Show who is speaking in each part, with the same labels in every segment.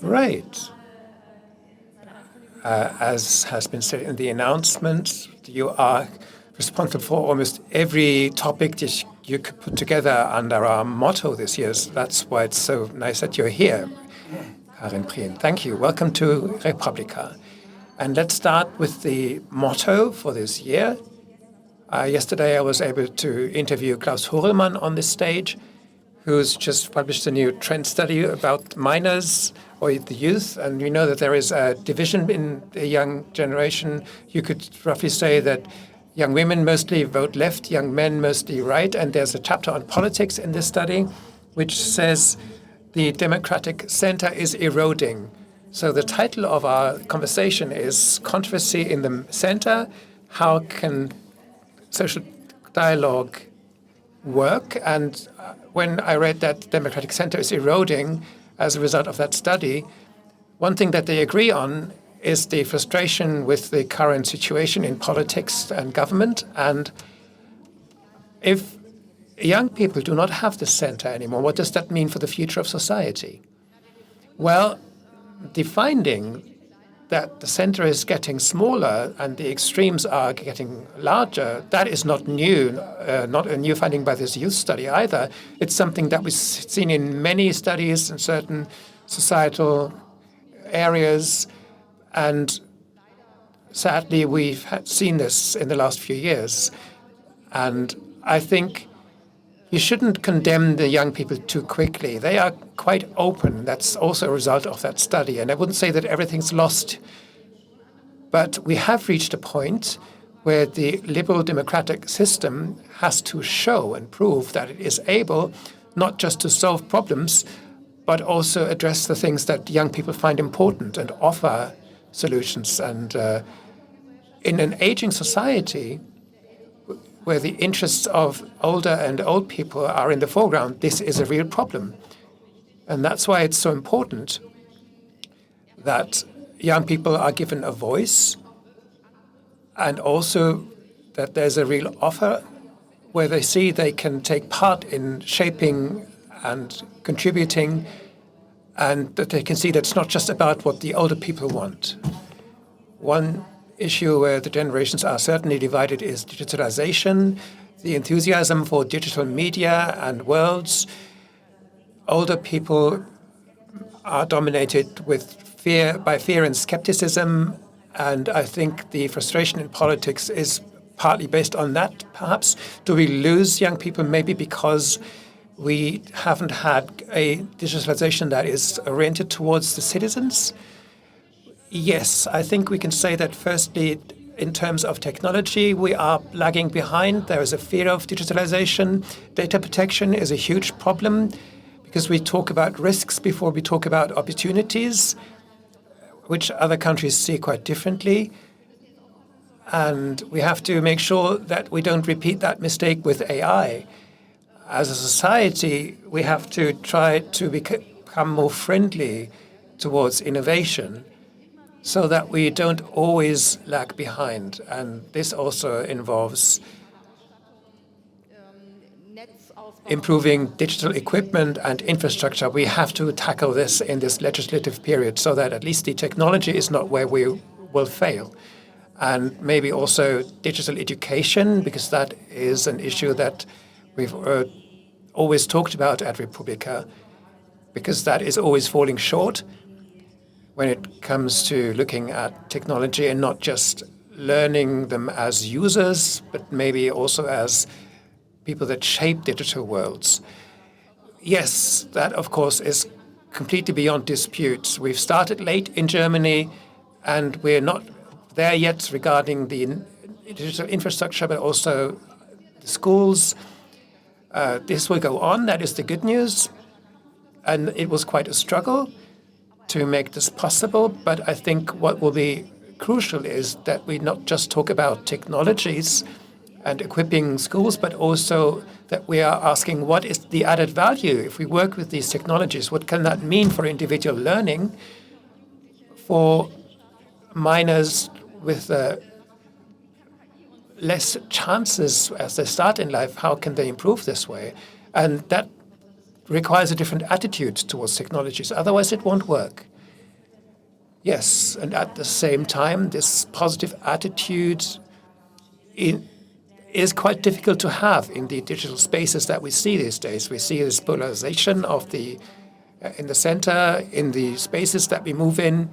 Speaker 1: Right. As has been said in the announcement, you are responsible for almost every topic that you could put together under our motto this year. So that's why it's so nice that you're here, Karin Prien. Thank you. Welcome to Republica. And let's start with the motto for this year. Yesterday, I was able to interview Klaus Horelmann on this stage, who's just published a new trend study about minors or the youth. And we know that there is a division in the young generation. You could roughly say that young women mostly vote left, young men mostly right. And there's a chapter on politics in this study, which says the democratic center is eroding. So the title of our conversation is Controversy in the Center. How can social dialogue work? And when I read that democratic center is eroding as a result of that study, one thing that they agree on is the frustration with the current situation in politics and government. And if young people do not have the center anymore, what does that mean for the future of society? Well, the finding that the center is getting smaller and the extremes are getting larger, that is not new, not a new finding by this youth study either. It's something that we've seen in many studies in certain societal areas, and sadly we've seen this in the last few years. And I think you shouldn't condemn the young people too quickly. They are quite open. That's also a result of that study. And I wouldn't say that everything's lost. But we have reached a point where the liberal democratic system has to show and prove that it is able not just to solve problems, but also address the things that young people find important and offer solutions. And in an aging society, where the interests of older and old people are in the foreground, this is a real problem. And that's why it's so important that young people are given a voice, and also that there's a real offer where they see they can take part in shaping and contributing, and that they can see that it's not just about what the older people want. One issue where the generations are certainly divided is digitalization, the enthusiasm for digital media and worlds. Older people are dominated by fear and skepticism, and I think the frustration in politics is partly based on that, perhaps. Do we lose young people maybe because we haven't had a digitalization that is oriented towards the citizens? Yes, I think we can say that firstly, in terms of technology, we are lagging behind. There is a fear of digitalization. Data protection is a huge problem because we talk about risks before we talk about opportunities, which other countries see quite differently. And we have to make sure that we don't repeat that mistake with AI. As a society, we have to try to become more friendly towards innovation, so that we don't always lag behind. And this also involves improving digital equipment and infrastructure. We have to tackle this in this legislative period so that at least the technology is not where we will fail. And maybe also digital education, because that is an issue that we've always talked about at Republica, because that is always falling short when it comes to looking at technology and not just learning them as users, but maybe also as people that shape digital worlds. Yes, that of course is completely beyond dispute. We've started late in Germany, and we're not there yet regarding the digital infrastructure, but also the schools. This will go on. That is the good news. And it was quite a struggle to make this possible. But I think what will be crucial is that we not just talk about technologies and equipping schools, but also that we are asking what is the added value if we work with these technologies? What can that mean for individual learning, for minors with less chances as they start in life? How can they improve this way? And that requires a different attitude towards technologies. Otherwise, it won't work. Yes, and at the same time, this positive attitude is quite difficult to have in the digital spaces that we see these days. We see this polarization of in the center, in the spaces that we move in,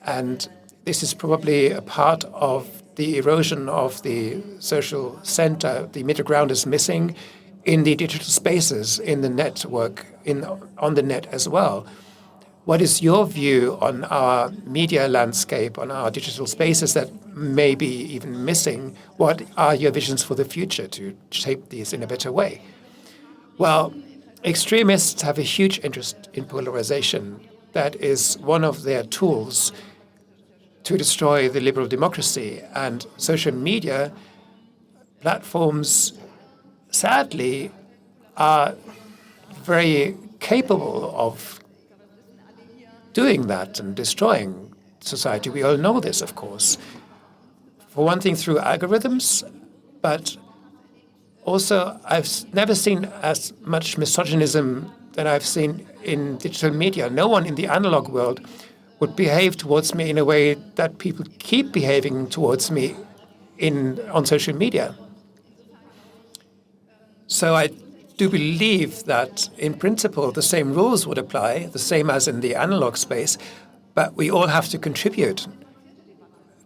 Speaker 1: and this is probably a part of the erosion of the social center. The middle ground is missing in the digital spaces, in the network, on the net as well. What is your view on our media landscape, on our digital spaces that may be even missing? What are your visions for the future to shape these in a better way? Well, extremists have a huge interest in polarization. That is one of their tools to destroy the liberal democracy. And social media platforms, sadly, are very capable of doing that and destroying society. We all know this, of course. For one thing, through algorithms, but also I've never seen as much misogynism that I've seen in digital media. No one in the analog world would behave towards me in a way that people keep behaving towards me on social media. So I do believe that, in principle, the same rules would apply, the same as in the analog space, but we all have to contribute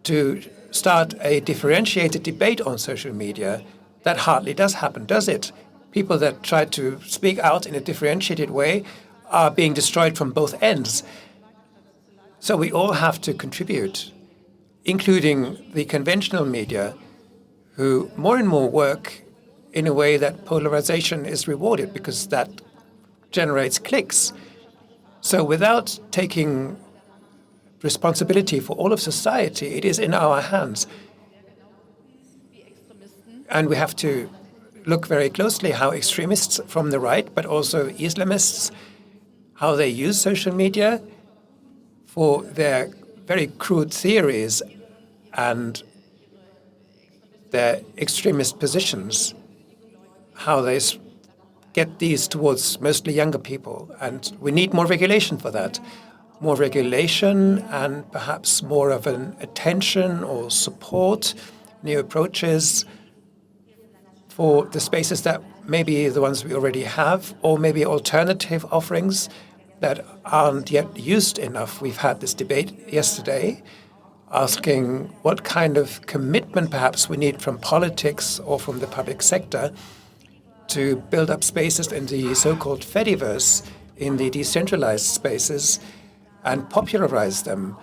Speaker 1: to start a differentiated debate on social media. That hardly does happen, does it? People that try to speak out in a differentiated way are being destroyed from both ends. So we all have to contribute, including the conventional media, who more and more work in a way that polarization is rewarded because that generates clicks. So without taking responsibility for all of society, it is in our hands. And we have to look very closely how extremists from the right, but also Islamists, how they use social media for their very crude theories and their extremist positions, how they get these towards mostly younger people. And we need more regulation for that. More regulation and perhaps more of an attention or support, new approaches for the spaces that maybe the ones we already have, or maybe alternative offerings that aren't yet used enough. We've had this debate yesterday asking what kind of commitment perhaps we need from politics or from the public sector to build up spaces in the so-called Fediverse, in the decentralized spaces, and popularize them,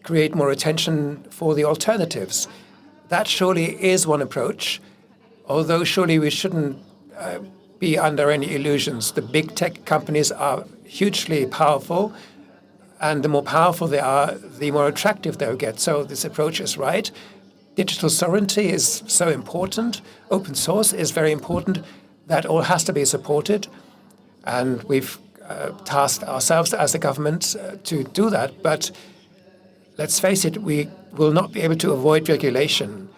Speaker 1: create more attention for the alternatives. That surely is one approach, although surely we shouldn't be under any illusions. The big tech companies are hugely powerful, and the more powerful they are, the more attractive they'll get. So this approach is right. Digital sovereignty is so important. Open source is very important. That all has to be supported. And we've tasked ourselves as a government to do that. But let's face it, we will not be able to avoid regulation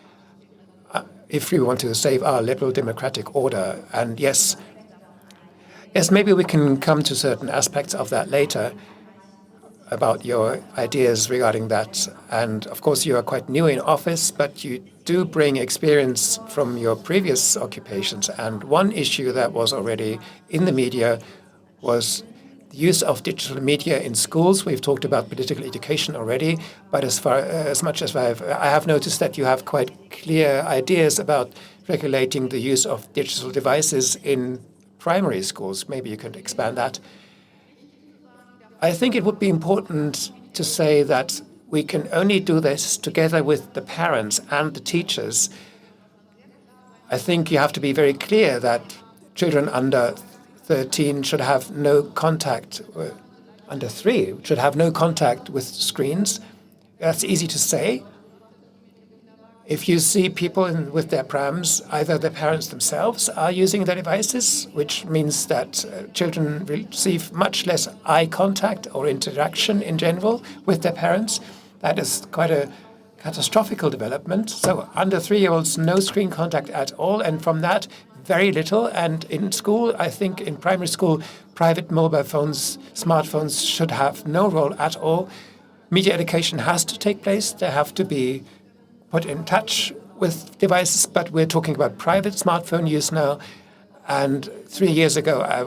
Speaker 1: if we want to save our liberal democratic order. And yes, maybe we can come to certain aspects of that later, about your ideas regarding that. And of course, you are quite new in office, but you do bring experience from your previous occupations. And one issue that was already in the media was the use of digital media in schools. We've talked about political education already, but as much as I have noticed that you have quite clear ideas about regulating the use of digital devices in primary schools. Maybe you could expand that. I think it would be important to say that we can only do this together with the parents and the teachers. I think you have to be very clear that children under 13 should have no contact, under 3 should have no contact with screens. That's easy to say. If you see people with their prams, either the parents themselves are using their devices, which means that children receive much less eye contact or interaction in general with their parents. That is quite a catastrophic development. So under 3-year-olds, no screen contact at all. And from that, very little. And in school, I think in primary school, private mobile phones, smartphones should have no role at all. Media education has to take place. They have to be put in touch with devices, but we're talking about private smartphone use now. And 3 years ago, I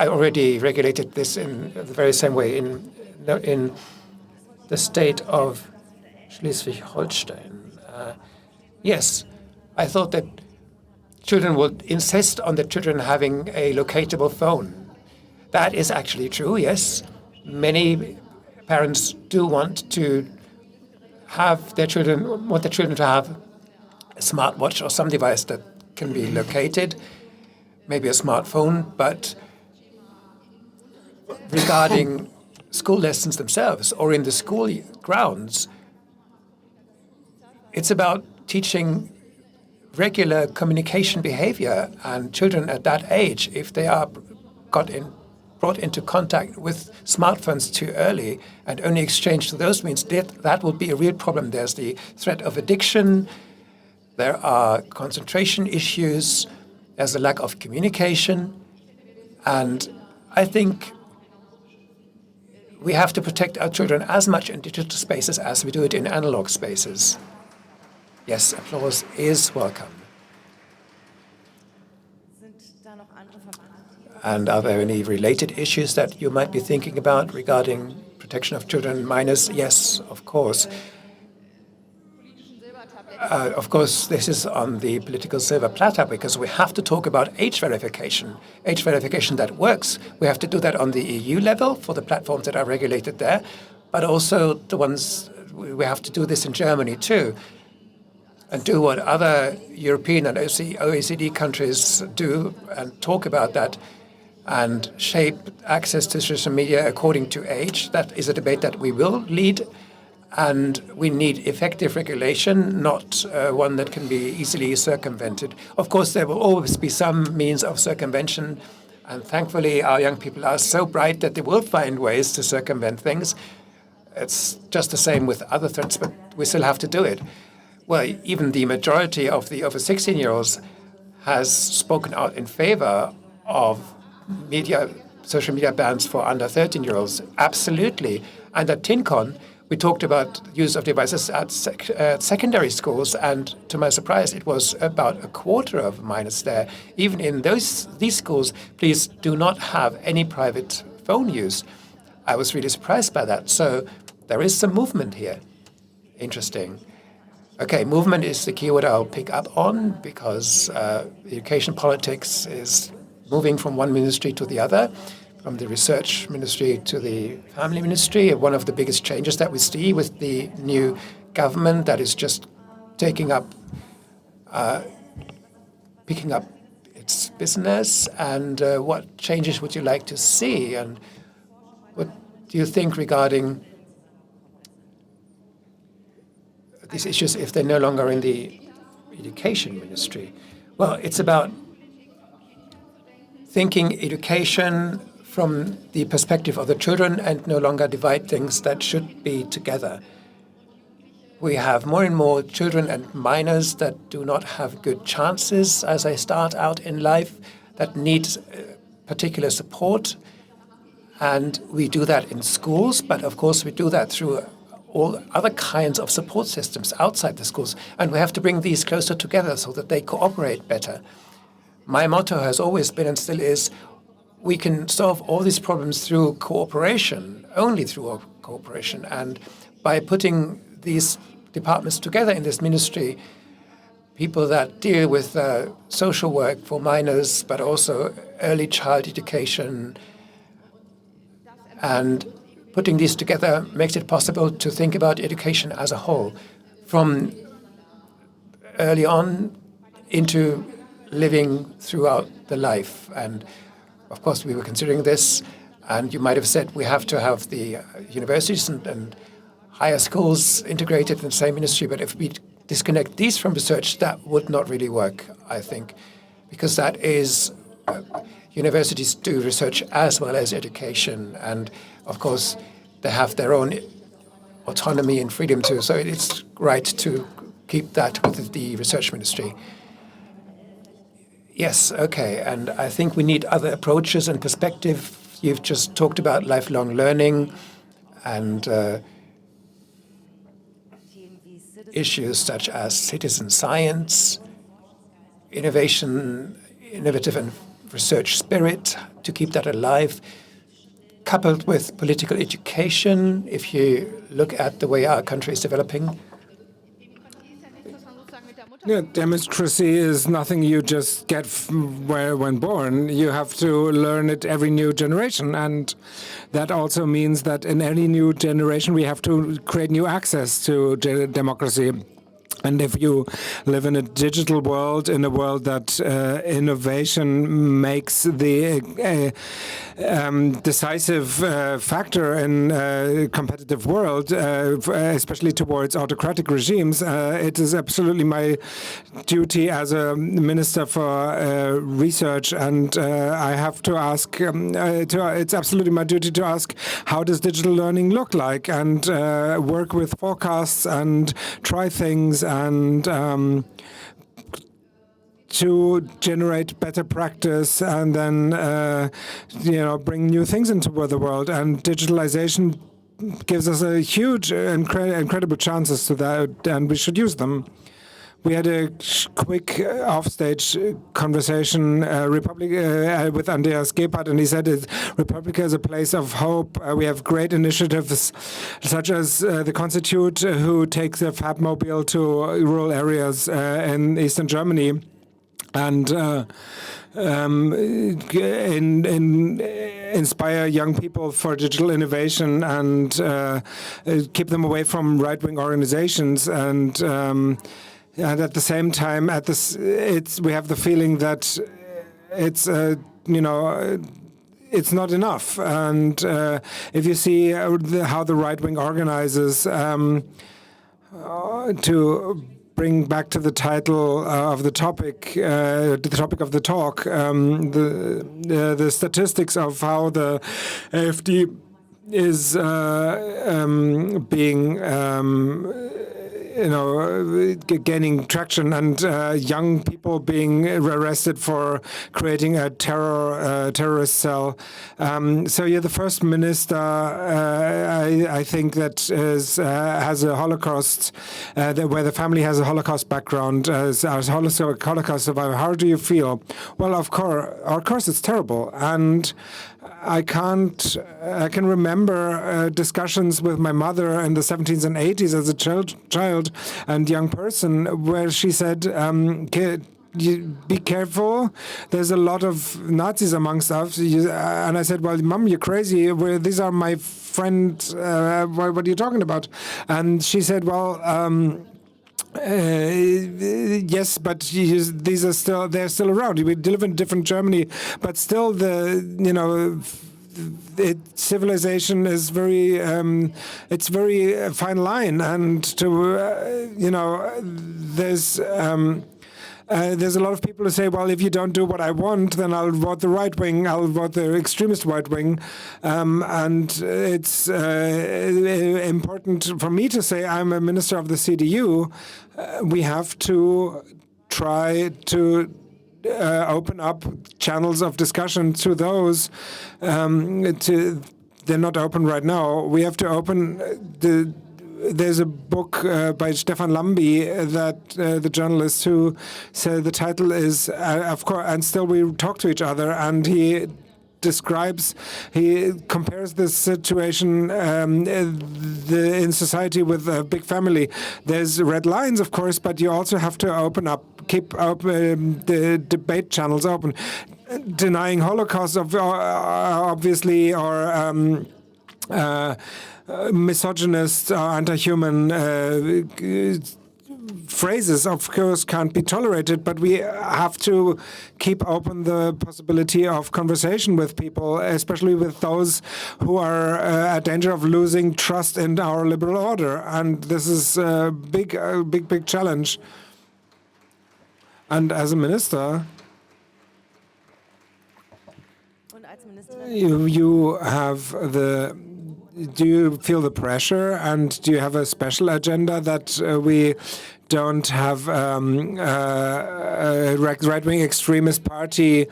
Speaker 1: already regulated this in the very same way in the state of Schleswig-Holstein. Yes, I thought that children would insist on the children having a locatable phone. That is actually true, yes. Many parents do want to have their children to have a smartwatch or some device that can be located, maybe a smartphone, but regarding school lessons themselves or in the school grounds, it's about teaching regular communication behavior, and children at that age, if they are brought into contact with smartphones too early and only exchanged through those means, that would be a real problem. There's the threat of addiction, there are concentration issues, there's a lack of communication, and I think we have to protect our children as much in digital spaces as we do it in analog spaces. Yes, applause is welcome. And are there any related issues that you might be thinking about regarding protection of children, minors? Yes, of course. Of course, this is on the political silver platter because we have to talk about age verification that works. We have to do that on the EU level for the platforms that are regulated there, but also the ones, we have to do this in Germany too, and do what other European and OECD countries do and talk about that and shape access to social media according to age. That is a debate that we will lead, and we need effective regulation, not one that can be easily circumvented. Of course, there will always be some means of circumvention, and thankfully our young people are so bright that they will find ways to circumvent things. It's just the same with other threats, but we still have to do it. Well, even the majority of the over 16-year-olds has spoken out in favor of social media bans for under 13-year-olds. Absolutely. And at TinCon, we talked about use of devices at secondary schools, and to my surprise, it was about a quarter of minors there. Even in these schools, please do not have any private phone use. I was really surprised by that. So there is some movement here. Interesting. Okay, movement is the keyword I'll pick up on because education politics is moving from one ministry to the other, from the research ministry to the family ministry. One of the biggest changes that we see with the new government that is just picking up its business. And what changes would you like to see? And what do you think regarding these issues if they're no longer in the education ministry? Well, it's about thinking education from the perspective of the children and no longer divide things that should be together. We have more and more children and minors that do not have good chances as they start out in life, that need particular support. And we do that in schools, but of course we do that through all other kinds of support systems outside the schools. And we have to bring these closer together so that they cooperate better. My motto has always been and still is, we can solve all these problems through cooperation, only through cooperation. And by putting these departments together in this ministry, people that deal with social work for minors, but also early child education, and putting these together makes it possible to think about education as a whole, from early on into living throughout the life. And of course, we were considering this, and you might have said we have to have the universities and higher schools integrated in the same ministry, but if we disconnect these from research, that would not really work, I think, because that is universities do research as well as education, and of course, they have their own autonomy and freedom too, so it's right to keep that with the research ministry. Yes, okay. And I think we need other approaches and perspective. You've just talked about lifelong learning and issues such as citizen science, innovative and research spirit, to keep that alive, coupled with political education, if you look at the way our country is developing.
Speaker 2: Yeah, democracy is nothing you just get when born. You have to learn it every new generation. And that also means that in any new generation, we have to create new access to democracy. And if you live in a digital world, in a world that innovation makes the decisive factor in a competitive world, especially towards autocratic regimes, it is absolutely my duty as a minister for research, and I have to ask, it's absolutely my duty to ask, how does digital learning look like, and work with forecasts and try things and to generate better practice and then bring new things into the world. And digitalization gives us a huge, incredible chances to that, and we should use them. We had a quick offstage conversation with Andreas Gebhardt, and he said Republica is a place of hope. We have great initiatives such as the Constitute, who takes the Fab Mobile to rural areas in eastern Germany, and inspire young people for digital innovation and keep them away from right-wing organizations. And at the same time, we have the feeling that it's it's not enough. And if you see how the right wing organizes to bring back to the title of the topic of the talk, the statistics of how the AfD is being gaining traction, and young people being arrested for creating a terrorist cell. So you're the first minister, I think, that has a Holocaust, where the family has a Holocaust background, as a Holocaust survivor. How do you feel? Well, of course, it's terrible, and I can remember discussions with my mother in the 70s and 80s as a child and young person, where she said, be careful, there's a lot of Nazis amongst us. And I said, well, Mom, you're crazy. These are my friends. What are you talking about? And she said, well, yes, but they're still around. We live in different Germany, but still civilization is it's very fine line, and there's a lot of people who say, well, if you don't do what I want, then I'll vote the right wing, I'll vote the extremist right wing. And it's important for me to say I'm a minister of the CDU. We have to try to open up channels of discussion to those. They're not open right now. We have to open There's a book by Stefan Lambi that the journalist, who said the title is of course, and still we talk to each other, and he compares this situation in society with a big family. There's red lines, of course, but you also have to keep the debate channels open. Denying Holocaust, obviously, or misogynist, anti-human phrases, of course, can't be tolerated, but we have to keep open the possibility of conversation with people, especially with those who are at danger of losing trust in our liberal order. And this is a big challenge. And as a minister, do you feel the pressure, and do you have a special agenda that we don't have right-wing extremist party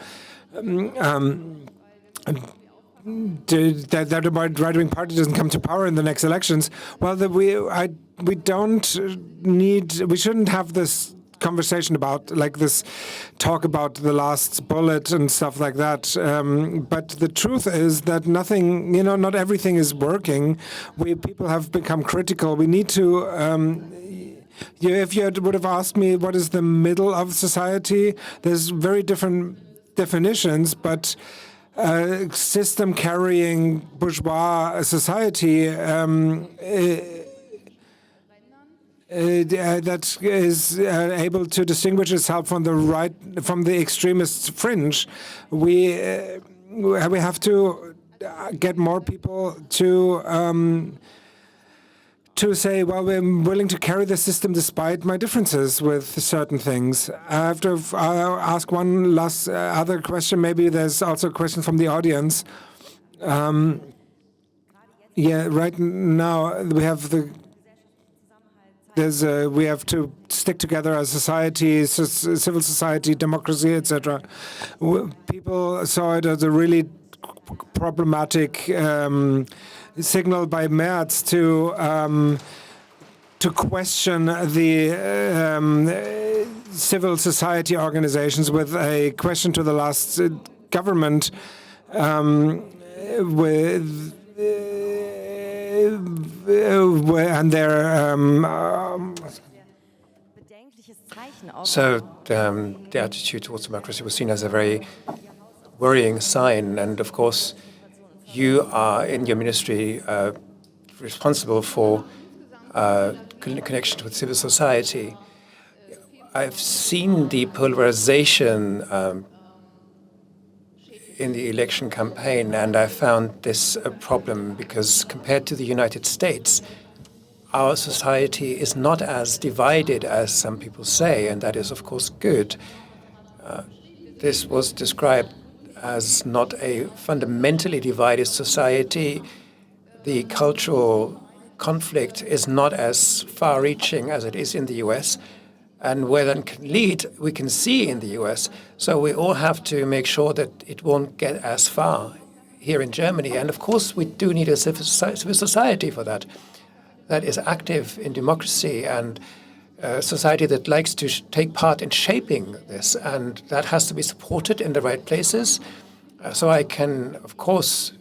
Speaker 2: that the right-wing party doesn't come to power in the next elections, well, we shouldn't have this conversation about, like this talk about the last bullet and stuff like that. But the truth is that nothing, not everything is working. People have become critical. We need to, if you would have asked me what is the middle of society, there's very different definitions, but system carrying bourgeois society that is able to distinguish itself from the extremist fringe. We have to get more people to say, well, we're willing to carry the system despite my differences with certain things. I have to ask one last other question. Maybe there's also a question from the audience. Right now we have we have to stick together as society, civil society, democracy, etc. People saw it as a really problematic signal by Merz to question the civil society organizations with a question to the last government and their
Speaker 1: So the attitude towards democracy was seen as a very worrying sign, and of course you are in your ministry responsible for connections with civil society. I've seen the polarization in the election campaign, and I found this a problem because compared to the United States, our society is not as divided as some people say, and that is, of course, good. This was described as not a fundamentally divided society. The cultural conflict is not as far-reaching as it is in the US, and where that can lead, we can see in the US. So we all have to make sure that it won't get as far here in Germany. And of course, we do need a civil society for that is active in democracy and a society that likes to take part in shaping this. And that has to be supported in the right places. So I can, of course,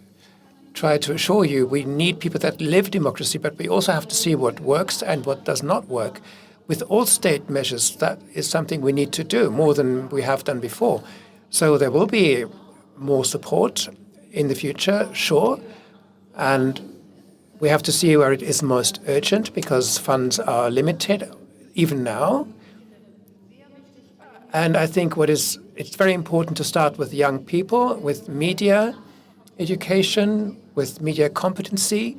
Speaker 1: try to assure you we need people that live democracy, but we also have to see what works and what does not work. With all state measures, that is something we need to do more than we have done before. So there will be more support in the future, sure, and we have to see where it is most urgent because funds are limited even now. And I think it's very important to start with young people, with media education, with media competency,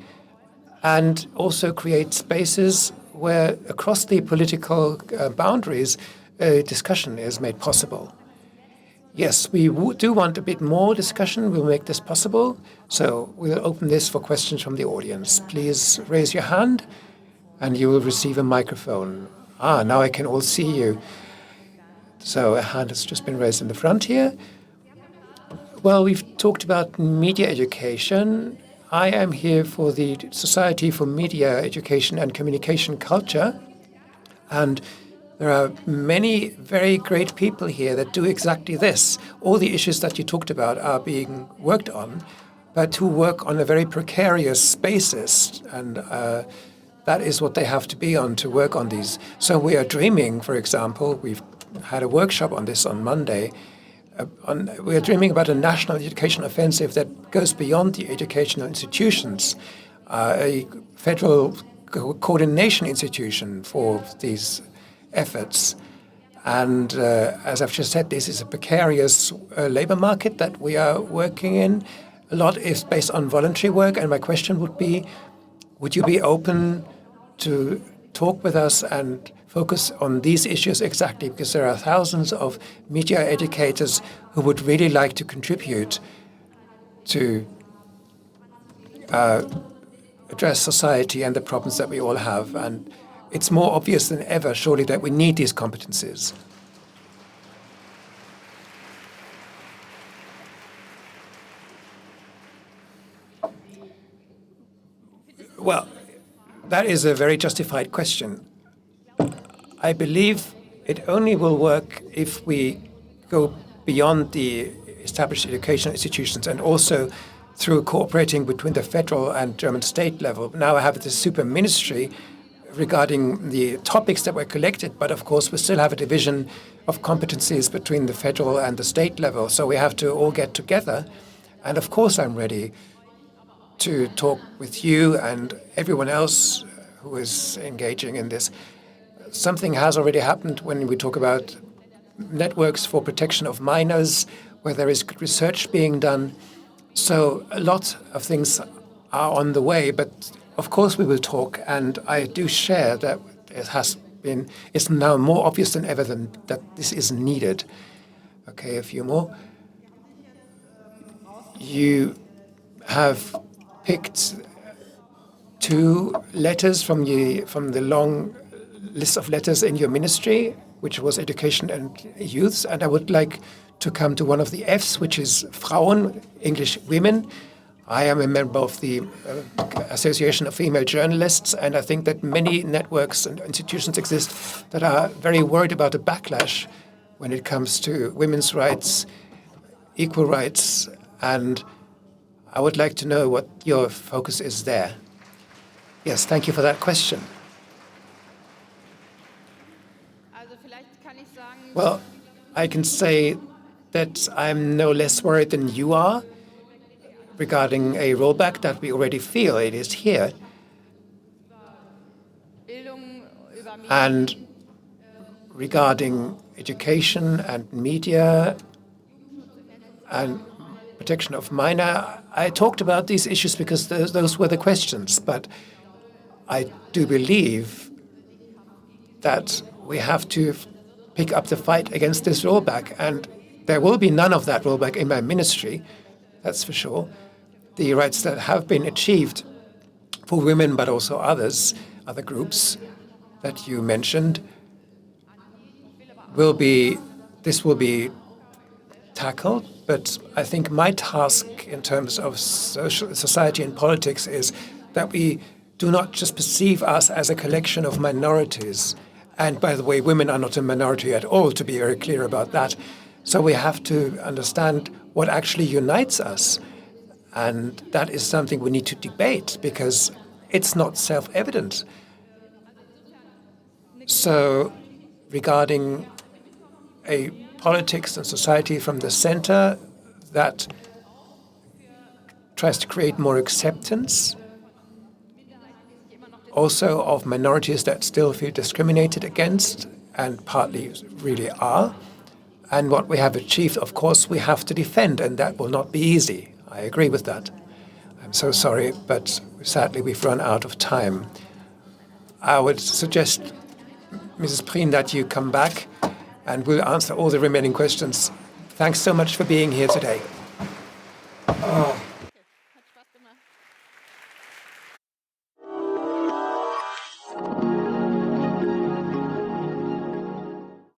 Speaker 1: and also create spaces where across the political boundaries, a discussion is made possible. Yes, we do want a bit more discussion. We'll make this possible. So we'll open this for questions from the audience. Please raise your hand and you will receive a microphone. Now I can all see you. So a hand has just been raised in the front here. Well, we've talked about media education. I am here for the Society for Media Education and Communication Culture. And there are many very great people here that do exactly this. All the issues that you talked about are being worked on, but who work on a very precarious basis. And that is what they have to be on to work on these. So we are dreaming, for example, we've had a workshop on this on Monday. We are dreaming about a national education offensive that goes beyond the educational institutions, a federal coordination institution for these efforts. And as I've just said, this is a precarious labor market that we are working in. A lot is based on voluntary work. And my question would be, would you be open to talk with us and focus on these issues exactly? Because there are thousands of media educators who would really like to contribute to address society and the problems that we all have. And it's more obvious than ever, surely, that we need these competencies. Well, that is a very justified question. I believe it only will work if we go beyond the established educational institutions and also through cooperating between the federal and German state level. Now I have this super ministry regarding the topics that were collected, but of course we still have a division of competencies between the federal and the state level. So we have to all get together. And of course I'm ready to talk with you and everyone else who is engaging in this. Something has already happened when we talk about networks for protection of minors, where there is good research being done. So a lot of things are on the way, but of course we will talk, and I do share that it's now more obvious than ever that this is needed. Okay, a few more. You have picked 2 letters from the long list of letters in your ministry, which was education and youth, and I would like to come to one of the Fs, which is Frauen, English women. I am a member of the Association of Female Journalists, and I think that many networks and institutions exist that are very worried about a backlash when it comes to women's rights, equal rights, and I would like to know what your focus is there. Yes, thank you for that question. Well, I can say that I'm no less worried than you are regarding a rollback that we already feel it is here. And regarding education and media and protection of minor, I talked about these issues because those were the questions, but I do believe that we have to pick up the fight against this rollback, and there will be none of that rollback in my ministry, that's for sure. The rights that have been achieved for women, but also others, other groups that you mentioned, will be tackled. But I think my task in terms of society and politics is that we do not just perceive us as a collection of minorities. And by the way, women are not a minority at all, to be very clear about that. So we have to understand what actually unites us. And that is something we need to debate because it's not self-evident. So regarding a politics and society from the center that tries to create more acceptance, also of minorities that still feel discriminated against and partly really are. And what we have achieved, of course, we have to defend, and that will not be easy. I agree with that. I'm so sorry, but sadly we've run out of time. I would suggest, Mrs. Prien, that you come back and we'll answer all the remaining questions. Thanks so much for being here today.